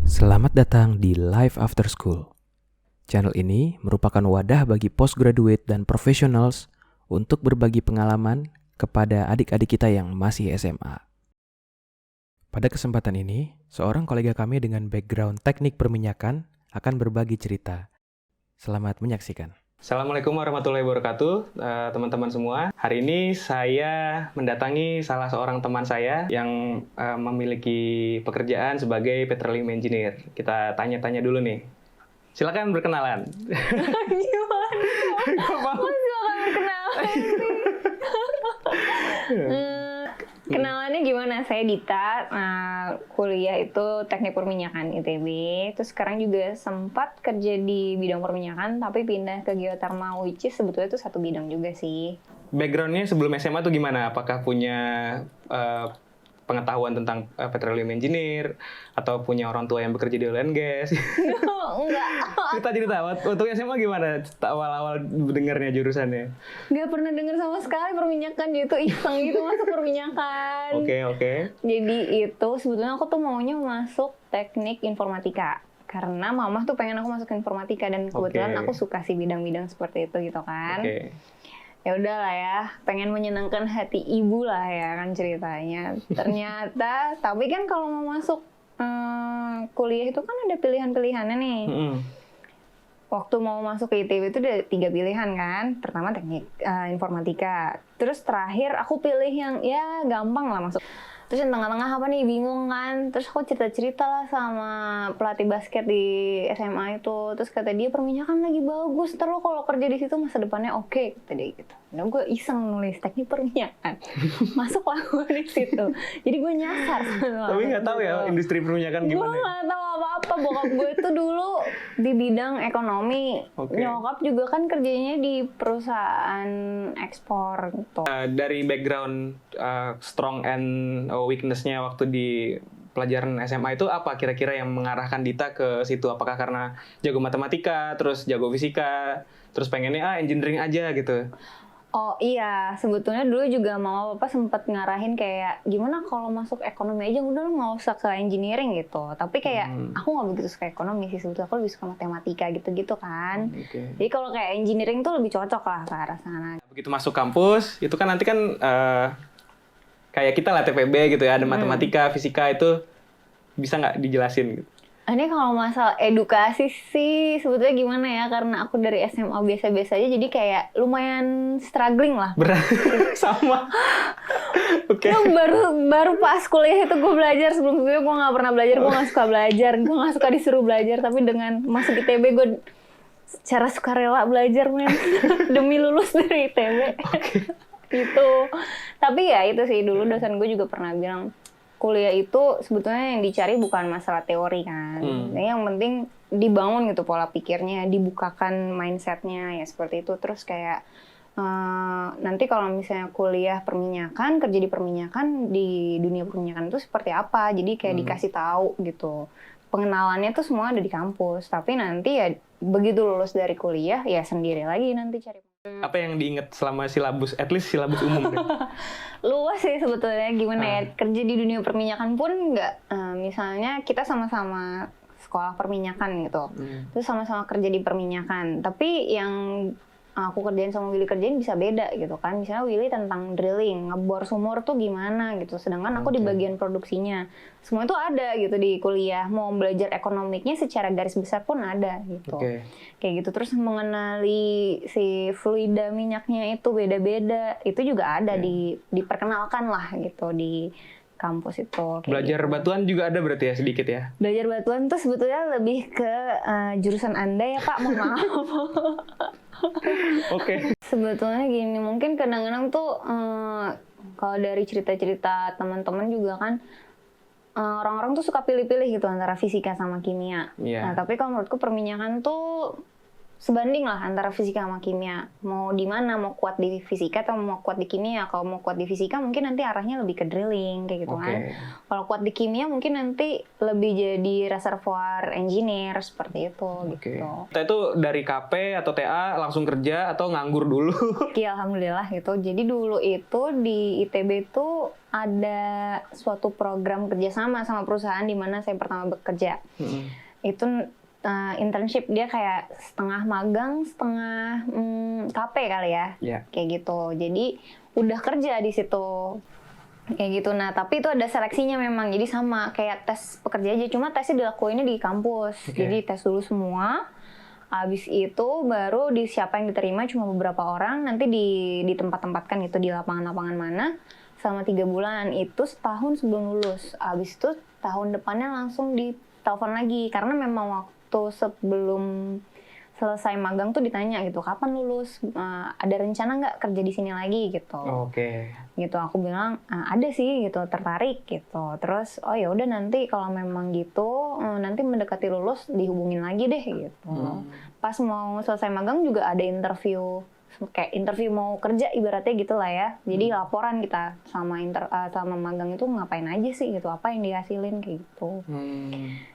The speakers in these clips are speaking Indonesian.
Selamat datang di Life After School. Channel ini merupakan wadah bagi postgraduate dan professionals untuk berbagi pengalaman kepada adik-adik kita yang masih SMA. Pada kesempatan ini, seorang kolega kami dengan background teknik perminyakan akan berbagi cerita. Selamat menyaksikan. Assalamualaikum warahmatullahi wabarakatuh, teman-teman semua. Hari ini saya mendatangi salah seorang teman saya yang memiliki pekerjaan sebagai petroleum engineer. Kita tanya-tanya dulu nih. Silakan berkenalan. Gimana? Mas silakan berkenalan sih. Kenalannya gimana? Saya Dita, kuliah itu teknik perminyakan ITB. Terus sekarang juga sempat kerja di bidang perminyakan, tapi pindah ke geothermal, which is sebetulnya itu satu bidang juga sih. Background-nya sebelum SMA tuh gimana? Apakah punya pengetahuan tentang petroleum engineer atau punya orang tua yang bekerja di oil and gas? Enggak. Cerita. Waktu SMA gimana? Awal-awal dengarnya jurusannya? Nggak pernah dengar sama sekali perminyakan, gitu iseng gitu masuk perminyakan. Oke. Jadi itu sebetulnya aku tuh maunya masuk teknik informatika. Karena mama tuh pengen aku masuk informatika dan kebetulan aku suka sih bidang-bidang seperti itu gitu kan. Ya udahlah ya, pengen menyenangkan hati ibu lah ya kan ceritanya. Ternyata, tapi kan kalau mau masuk kuliah itu kan ada pilihan-pilihannya nih. Waktu mau masuk ke ITB itu ada 3 pilihan kan. Pertama teknik informatika. Terus terakhir aku pilih yang ya gampang lah masuk. Terus yang tengah-tengah apa nih, bingung kan. Terus aku cerita-cerita lah sama pelatih basket di SMA itu. Terus kata dia perminyakan lagi bagus, ntar lo kalau kerja di situ masa depannya oke, kata dia gitu. Dan gue iseng nulis teknik perminyakan. Masuklah gue di situ. Jadi gue nyasar. Tapi nggak tahu ya industri perminyakan gimana? Gue nggak tahu apa-apa. Bokap gue itu dulu di bidang ekonomi. Nyokap juga kan kerjanya di perusahaan ekspor gitu. Dari background strong and weakness-nya waktu di pelajaran SMA itu apa kira-kira yang mengarahkan Dita ke situ? Apakah karena jago matematika, terus jago fisika, terus pengennya engineering aja gitu? Oh iya, sebetulnya dulu juga mama papa sempat ngarahin kayak gimana kalau masuk ekonomi aja udah nggak usah ke engineering gitu. Tapi kayak aku nggak begitu suka ekonomi sih, sebetulnya aku lebih suka matematika gitu-gitu kan. Jadi kalau kayak engineering tuh lebih cocok lah ke arah sana. Begitu masuk kampus, itu kan nanti kan kayak kita lah TPB gitu ya, ada matematika, fisika itu bisa nggak dijelasin gitu? Ini kalau masalah edukasi sih sebetulnya gimana ya, karena aku dari SMA biasa-biasa aja jadi kayak lumayan struggling lah. Berat, sama. Oke. Baru pas kuliah itu gue belajar, sebelum-sebelumnya gue nggak pernah belajar, gue nggak suka belajar, gue nggak suka disuruh belajar, tapi dengan masuk ITB gue secara sukarela belajar men demi lulus dari ITB. Gitu. Tapi ya itu sih, dulu dosen gue juga pernah bilang kuliah itu sebetulnya yang dicari bukan masalah teori kan. Yang penting dibangun gitu pola pikirnya, dibukakan mindsetnya ya seperti itu. Terus kayak nanti kalau misalnya kuliah perminyakan, kerja di perminyakan, di dunia perminyakan itu seperti apa. Jadi kayak dikasih tahu gitu. Pengenalannya tuh semua ada di kampus. Tapi nanti ya begitu lulus dari kuliah ya sendiri lagi nanti cari. Apa yang diingat selama silabus, at least silabus umum deh? Luas sih sebetulnya gimana ya, kerja di dunia perminyakan pun nggak, misalnya kita sama-sama sekolah perminyakan gitu, terus sama-sama kerja di perminyakan, tapi yang aku kerjain sama Willy kerjain bisa beda gitu kan. Misalnya Willy tentang drilling, ngebor sumur tuh gimana gitu, sedangkan aku di bagian produksinya. Semua itu ada gitu di kuliah. Mau belajar ekonomiknya secara garis besar pun ada gitu. Kayak gitu. Terus mengenali si fluida minyaknya itu beda-beda, itu juga ada diperkenalkan lah gitu di kampus itu. Belajar gitu. Batuan juga ada berarti ya sedikit ya? Belajar batuan tuh sebetulnya lebih ke jurusan Anda ya Pak, mohon maaf. Sebetulnya gini, mungkin kadang-kadang tuh kalau dari cerita-cerita teman-teman juga kan orang-orang tuh suka pilih-pilih gitu antara fisika sama kimia. Nah, tapi kalau menurutku perminyakan tuh sebanding lah antara fisika sama kimia. Mau di mana, mau kuat di fisika atau mau kuat di kimia. Kalau mau kuat di fisika mungkin nanti arahnya lebih ke drilling kayak gitu kan. Kalau kuat di kimia mungkin nanti lebih jadi reservoir engineer seperti itu gitu. Kita itu dari KP atau TA langsung kerja atau nganggur dulu? Iya, alhamdulillah gitu. Jadi dulu itu di ITB itu ada suatu program kerjasama sama perusahaan di mana saya pertama bekerja. Itu internship, dia kayak setengah magang, setengah KP kali ya, kayak gitu. Jadi udah kerja di situ, kayak gitu. Nah tapi itu ada seleksinya memang, jadi sama kayak tes pekerja aja, cuma tesnya dilakuinnya di kampus. Jadi tes dulu semua, habis itu baru siapa yang diterima cuma beberapa orang, nanti di tempat-tempatkan gitu di lapangan-lapangan mana selama 3 bulan, itu setahun sebelum lulus. Habis itu tahun depannya langsung ditelepon lagi, karena memang waktu sebelum selesai magang tuh ditanya gitu, kapan lulus, ada rencana nggak kerja di sini lagi gitu. Gitu aku bilang ada sih gitu, tertarik gitu. Terus oh ya udah, nanti kalau memang gitu nanti mendekati lulus dihubungin lagi deh gitu. Pas mau selesai magang juga ada interview, kayak interview mau kerja ibaratnya gitu lah ya. Jadi laporan kita sama magang itu ngapain aja sih gitu, apa yang dihasilin kayak gitu.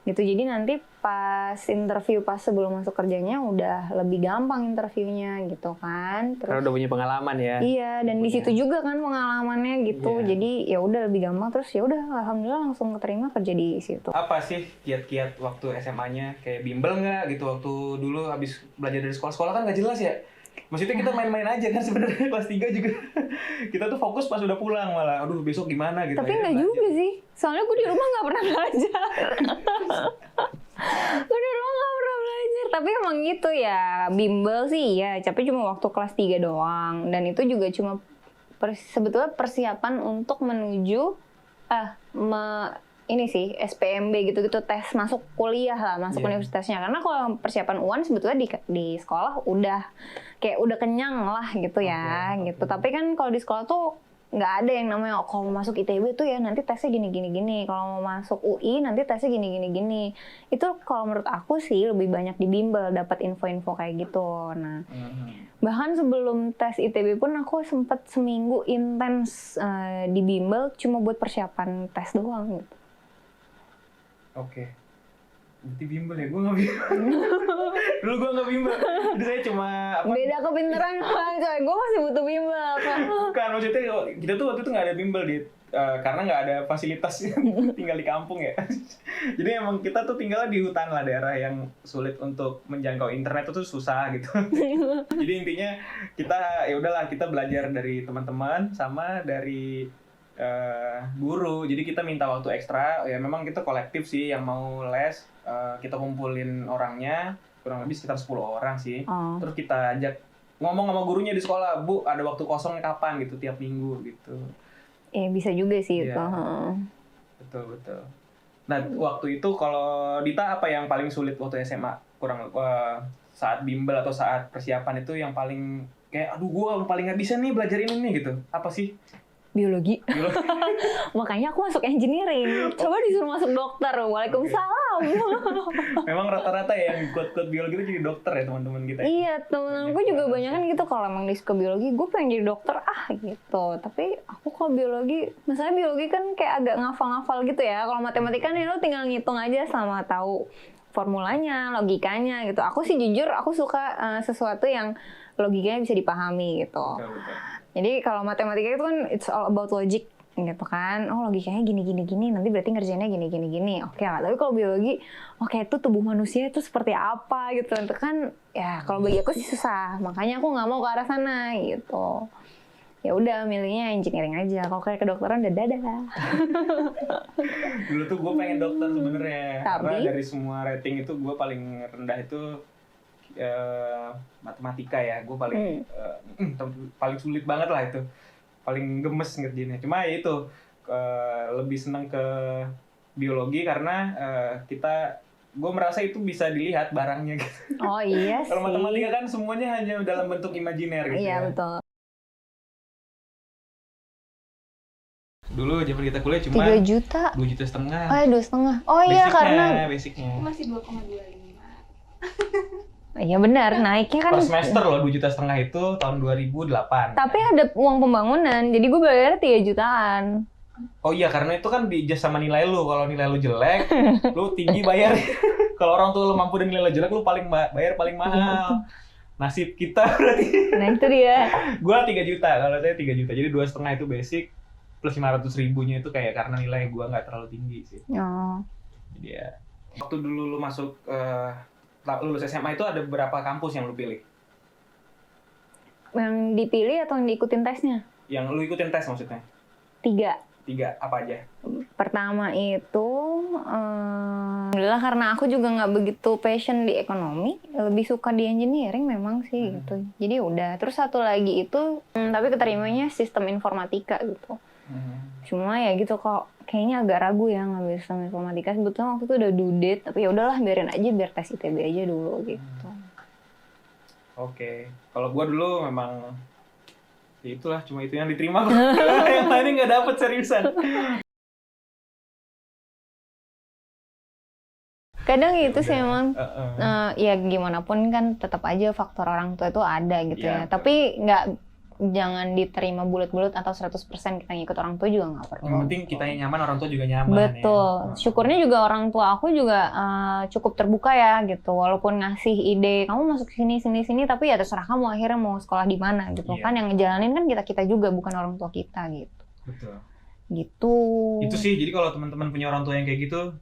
Gitu, jadi nanti pas interview, pas sebelum masuk kerjanya udah lebih gampang interviewnya gitu kan. Terus, karena udah punya pengalaman ya. Iya, dan di situ juga kan pengalamannya gitu. Jadi ya udah lebih gampang, terus ya udah alhamdulillah langsung keterima kerja di situ. Apa sih kiat-kiat waktu SMA-nya, kayak bimbel nggak gitu waktu dulu habis belajar dari sekolah kan nggak jelas ya? Maksudnya kita main-main aja kan sebenarnya. Kelas 3 juga kita tuh fokus pas udah pulang, malah aduh besok gimana gitu. Tapi nggak juga sih, soalnya gue di rumah nggak pernah belajar. Gue di rumah nggak pernah belajar, tapi emang gitu ya, bimbel sih ya, tapi cuma waktu kelas 3 doang. Dan itu juga cuma sebetulnya persiapan untuk menuju ini sih SPMB gitu-gitu, tes masuk kuliah lah, masuk universitasnya. Karena kalau persiapan UAN sebetulnya di sekolah udah kenyang lah gitu ya, gitu. Tapi kan kalau di sekolah tuh nggak ada yang namanya kalau mau masuk ITB tuh ya nanti tesnya gini. Kalau mau masuk UI nanti tesnya gini. Itu kalau menurut aku sih lebih banyak di bimbel, dapat info-info kayak gitu. Nah, bahkan sebelum tes ITB pun aku sempat seminggu intens di bimbel cuma buat persiapan tes doang gitu. Berarti bimbel ya? Gue nggak bimbel. Dulu gue nggak bimbel. Jadi saya cuma beda kepintaran kan coy. Gue masih butuh bimbel kan. Bukan, maksudnya kita tuh waktu itu nggak ada bimbel karena nggak ada fasilitas. Tinggal di kampung ya. Jadi emang kita tuh tinggal di hutan lah, daerah yang sulit untuk menjangkau internet itu susah gitu. Jadi intinya kita ya udahlah, kita belajar dari teman-teman sama dari guru. Jadi kita minta waktu ekstra ya, memang kita kolektif sih yang mau les, kita kumpulin orangnya kurang lebih sekitar 10 orang sih. Terus kita ajak ngomong sama gurunya di sekolah, Bu ada waktu kosongnya kapan gitu, tiap minggu gitu. Bisa juga sih itu. Betul. Nah waktu itu kalau Dita apa yang paling sulit waktu SMA, saat bimbel atau saat persiapan itu yang paling kayak aduh gue paling nggak bisa nih belajar ini nih gitu, apa sih? Biologi. Makanya aku masuk engineering. Coba disuruh masuk dokter. Waalaikumsalam. Memang rata-rata ya yang kuat-kuat biologi itu jadi dokter ya teman-teman kita. Iya, temen-temenku juga banyak kan gitu. Kalau emang dia suka biologi, gue pengen jadi dokter gitu. Tapi aku kalau biologi, misalnya biologi kan kayak agak ngafal-ngafal gitu ya. Kalau matematika nih lo tinggal ngitung aja sama tahu formulanya, logikanya gitu. Aku sih jujur, aku suka sesuatu yang logikanya bisa dipahami gitu. Betul. Jadi kalau matematika itu kan it's all about logic gitu kan. Oh logikanya gini, nanti berarti ngerjainnya gini. Oke lah, tapi kalau biologi, itu tubuh manusia itu seperti apa gitu. Itu kan ya kalau bagi aku sih susah. Makanya aku nggak mau ke arah sana gitu. Ya udah milihnya engineering aja. Kalau kayak kedokteran udah dadah. Dulu tuh gue pengen dokter sebenarnya. Tapi karena dari semua rating itu gue paling rendah itu matematika ya. Gue paling sulit banget lah itu, paling gemes ngerjainnya. Cuma ya itu lebih senang ke biologi karena gue merasa itu bisa dilihat barangnya gitu. Oh iya sih. Kalau matematika kan semuanya hanya dalam bentuk imajiner gitu. Iya ya. betul. Dulu zaman kita kuliah cuma 3 juta. 2,5 juta. 2,5. Oh iya, karena basicnya masih 2,25. Iya benar, naiknya kan per semester loh 2,5 juta itu tahun 2008. Tapi ada uang pembangunan, jadi gue bayar 3 jutaan. Oh iya, karena itu kan di-adjust sama nilai lu. Kalau nilai lu jelek, lu tinggi bayar. Kalau orang tua lu mampu dan nilai lu jelek, lu bayar paling mahal. Nasib kita berarti. Nah itu dia. Gua 3 juta, kalau saya 3 juta. Jadi 2,5 itu basic, plus 500 ribunya itu kayak karena nilai gua nggak terlalu tinggi sih. Oh. Jadi ya, waktu dulu lu masuk lulus SMA itu ada berapa kampus yang lu pilih? Yang dipilih atau yang diikutin tesnya? Yang lu ikutin tes maksudnya? 3. 3, apa aja? Pertama itu, adalah karena aku juga nggak begitu passion di ekonomi, lebih suka di engineering memang sih gitu. Jadi udah. Terus satu lagi itu, tapi keterimanya sistem informatika gitu. Cuma ya gitu kok, kayaknya agak ragu ya ngambil sistem informatika. Sebetulnya waktu itu udah due date, tapi ya udahlah biarin aja biar tes ITB aja dulu gitu. Oke. Kalau gua dulu memang ya itulah, cuma itu yang diterima. Yang lainnya nggak dapet seriusan. Kadang gitu sih emang, ya gimana pun kan tetap aja faktor orang tua itu ada gitu ya. Tapi jangan diterima bulat-bulat atau 100% kita ngikut orang tua juga nggak perlu. Yang penting kita yang nyaman, orang tua juga nyaman. Betul. Ya. Syukurnya juga orang tua aku juga cukup terbuka ya gitu. Walaupun ngasih ide, kamu masuk sini, tapi ya terserah kamu akhirnya mau sekolah di mana gitu. Kan yang ngejalanin kan kita juga, bukan orang tua kita gitu. Betul. Gitu. Itu sih, jadi kalau teman-teman punya orang tua yang kayak gitu,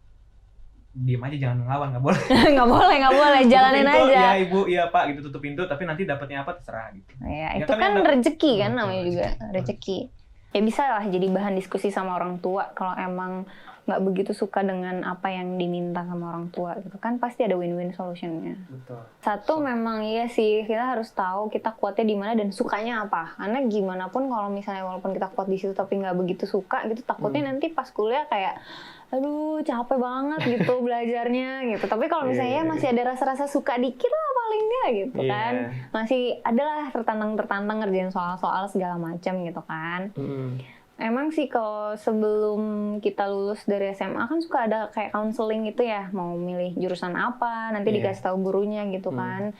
diem aja, jangan ngelawan, nggak boleh. nggak boleh, jalanin pintu, aja. Ya ibu, iya pak, gitu, tutup pintu, tapi nanti dapatnya apa terserah gitu. Ya itu kan rezeki kan namanya juga, rezeki. Ya bisa lah jadi bahan diskusi sama orang tua kalau emang nggak begitu suka dengan apa yang diminta sama orang tua gitu kan, pasti ada win-win solutionnya. Betul. Satu memang iya sih, kita harus tahu kita kuatnya di mana dan sukanya apa. Karena gimana pun kalau misalnya walaupun kita kuat di situ tapi nggak begitu suka gitu, takutnya nanti pas kuliah kayak aduh capek banget gitu belajarnya gitu. Tapi kalau misalnya masih ada rasa-rasa suka dikit lah paling nggak gitu kan. Masih adalah tertantang ngerjain soal-soal segala macam gitu kan. Emang sih kalau sebelum kita lulus dari SMA kan suka ada kayak counseling gitu ya, mau milih jurusan apa, nanti dikasih tahu gurunya gitu kan.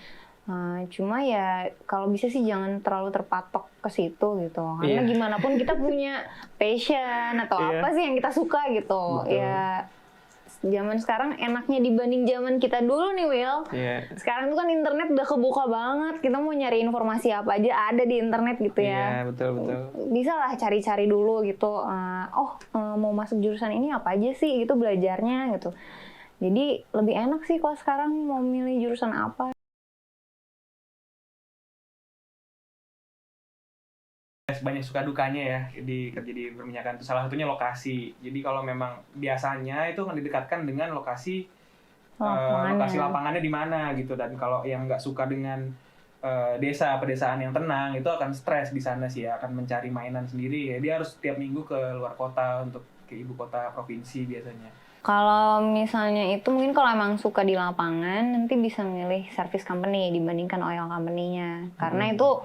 Cuma ya kalau bisa sih jangan terlalu terpatok ke situ gitu, karena gimana pun kita punya passion atau apa sih yang kita suka gitu. Betul. Ya zaman sekarang enaknya dibanding zaman kita dulu nih Will. Sekarang tuh kan internet udah kebuka banget, kita mau nyari informasi apa aja ada di internet gitu ya. Iya betul. Bisa lah cari-cari dulu gitu. Mau masuk jurusan ini apa aja sih gitu belajarnya gitu. Jadi lebih enak sih kalau sekarang mau milih jurusan apa. Banyak suka dukanya ya kerja di perminyakan itu, salah satunya lokasi. Jadi kalau memang biasanya itu akan didekatkan dengan lokasi lapangannya di mana gitu, dan kalau yang nggak suka dengan pedesaan yang tenang itu akan stres di sana sih ya, akan mencari mainan sendiri ya, dia harus tiap minggu ke luar kota untuk ke ibu kota provinsi biasanya. Kalau misalnya itu mungkin kalau emang suka di lapangan nanti bisa milih service company dibandingkan oil company-nya, karena itu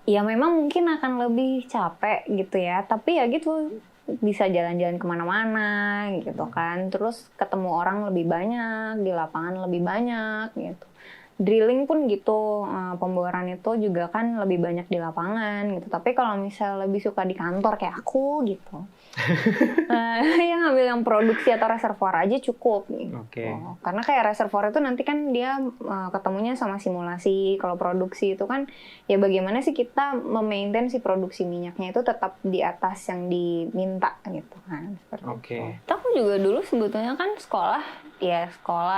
ya memang mungkin akan lebih capek gitu ya, tapi ya gitu bisa jalan-jalan kemana-mana gitu kan, terus ketemu orang lebih banyak, di lapangan lebih banyak gitu. Drilling pun gitu, pemboran itu juga kan lebih banyak di lapangan gitu. Tapi kalau misalnya lebih suka di kantor kayak aku gitu, yang ngambil yang produksi atau reservoir aja cukup gitu. Karena kayak reservoir itu nanti kan dia ketemunya sama simulasi. Kalau produksi itu kan ya bagaimana sih kita memaintain si produksi minyaknya itu tetap di atas yang diminta gitu kan. Seperti itu. Aku juga dulu sebetulnya kan sekolah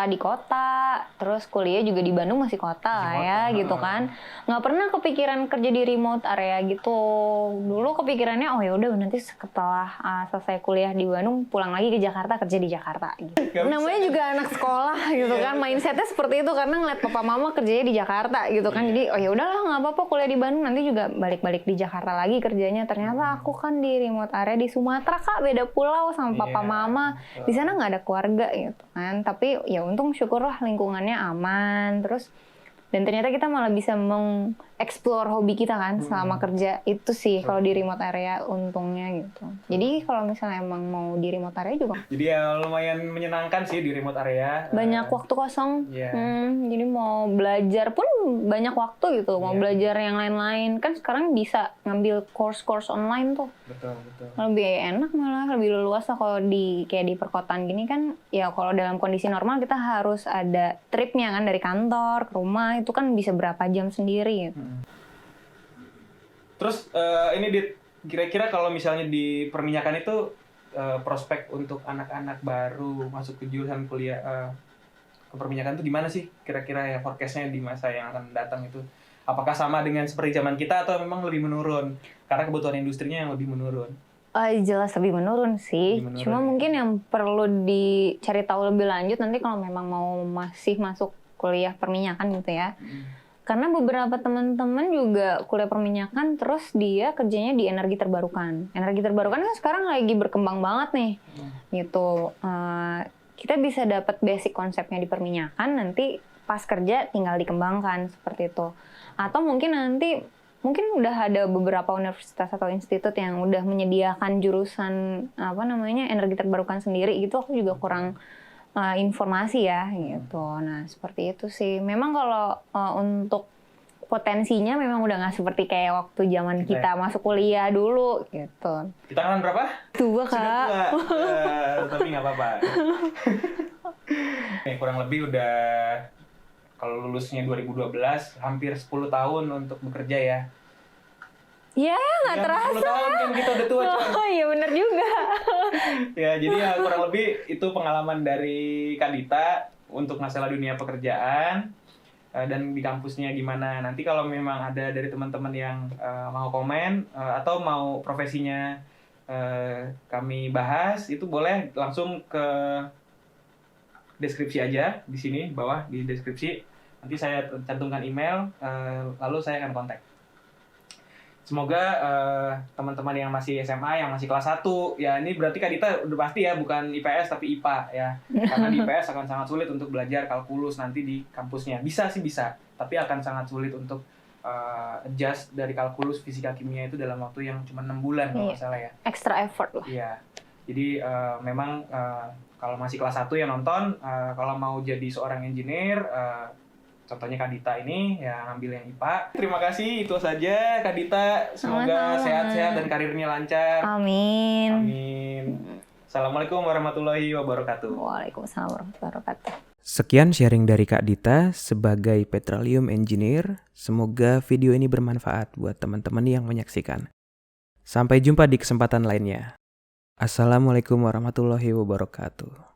di kota, terus kuliah juga di Bandung masih kota lah ya gitu kan. Nggak pernah kepikiran kerja di remote area gitu. Dulu kepikirannya oh ya udah nanti setelah selesai kuliah di Bandung pulang lagi ke Jakarta, kerja di Jakarta gitu. Namanya juga anak sekolah gitu kan, mindsetnya seperti itu karena ngeliat papa mama kerjanya di Jakarta gitu kan. Jadi oh ya udahlah nggak apa-apa kuliah di Bandung, nanti juga balik-balik di Jakarta lagi kerjanya. Ternyata aku kan di remote area di Sumatera Kak, beda pulau sama papa mama. Di sana nggak ada keluarga gitu kan. Tapi ya untung syukurlah lingkungannya aman, terus dan ternyata kita malah bisa explore hobi kita kan selama kerja. Itu sih kalau di remote area untungnya gitu. Jadi kalau misalnya emang mau di remote area juga. Jadi ya lumayan menyenangkan sih di remote area. Banyak waktu kosong. Jadi mau belajar pun banyak waktu gitu. Mau belajar yang lain-lain. Kan sekarang bisa ngambil course-course online tuh. Betul. Lebih enak malah, lebih leluasa kalau kayak di perkotaan gini kan. Ya kalau dalam kondisi normal kita harus ada tripnya kan dari kantor ke rumah. Itu kan bisa berapa jam sendiri gitu. Terus ini kira-kira kalau misalnya di perminyakan itu prospek untuk anak-anak baru masuk ke jurusan kuliah ke perminyakan itu gimana sih kira-kira ya forecast-nya di masa yang akan datang itu? Apakah sama dengan seperti zaman kita atau memang lebih menurun? Karena kebutuhan industrinya yang lebih menurun. Jelas lebih menurun sih. Cuma mungkin yang perlu dicari tahu lebih lanjut nanti kalau memang mau masih masuk kuliah perminyakan gitu ya. Karena beberapa teman-teman juga kuliah perminyakan terus dia kerjanya di energi terbarukan. Energi terbarukan kan sekarang lagi berkembang banget nih. Gitu. Kita bisa dapat basic konsepnya di perminyakan, nanti pas kerja tinggal dikembangkan seperti itu. Atau mungkin nanti udah ada beberapa universitas atau institut yang udah menyediakan jurusan energi terbarukan sendiri gitu. Aku juga kurang informasi ya gitu. Nah seperti itu sih. Memang kalau untuk potensinya memang udah nggak seperti kayak waktu zaman kita masuk kuliah dulu gitu. Kita kan berapa? Tua Kak. Tapi nggak apa-apa. Kurang lebih udah kalau lulusnya 2012 hampir 10 tahun untuk bekerja ya. Ya, nggak terasa. 10 tahun kan kita udah tua. Oh iya benar juga. Ya, jadi ya kurang lebih itu pengalaman dari Kak Dita untuk masalah dunia pekerjaan dan di kampusnya gimana. Nanti kalau memang ada dari teman-teman yang mau komen atau mau profesinya kami bahas, itu boleh langsung ke deskripsi aja di sini bawah di deskripsi. Nanti saya cantumkan email, lalu saya akan kontak. Semoga teman-teman yang masih SMA, yang masih kelas 1, ya ini berarti Kak Dita udah pasti ya, bukan IPS tapi IPA ya. Karena di IPS akan sangat sulit untuk belajar kalkulus nanti di kampusnya. Bisa sih bisa, tapi akan sangat sulit untuk adjust dari kalkulus fisika kimia itu dalam waktu yang cuma 6 bulan kalau nggak salah ya. Extra effort lah. Iya, jadi memang kalau masih kelas 1 yang nonton, kalau mau jadi seorang engineer, contohnya Kak Dita ini ya ngambil yang IPA. Terima kasih, itu saja Kak Dita. Semoga sehat-sehat dan karirnya lancar. Amin. Amin. Assalamualaikum warahmatullahi wabarakatuh. Waalaikumsalam warahmatullahi wabarakatuh. Sekian sharing dari Kak Dita sebagai petroleum engineer. Semoga video ini bermanfaat buat teman-teman yang menyaksikan. Sampai jumpa di kesempatan lainnya. Assalamualaikum warahmatullahi wabarakatuh.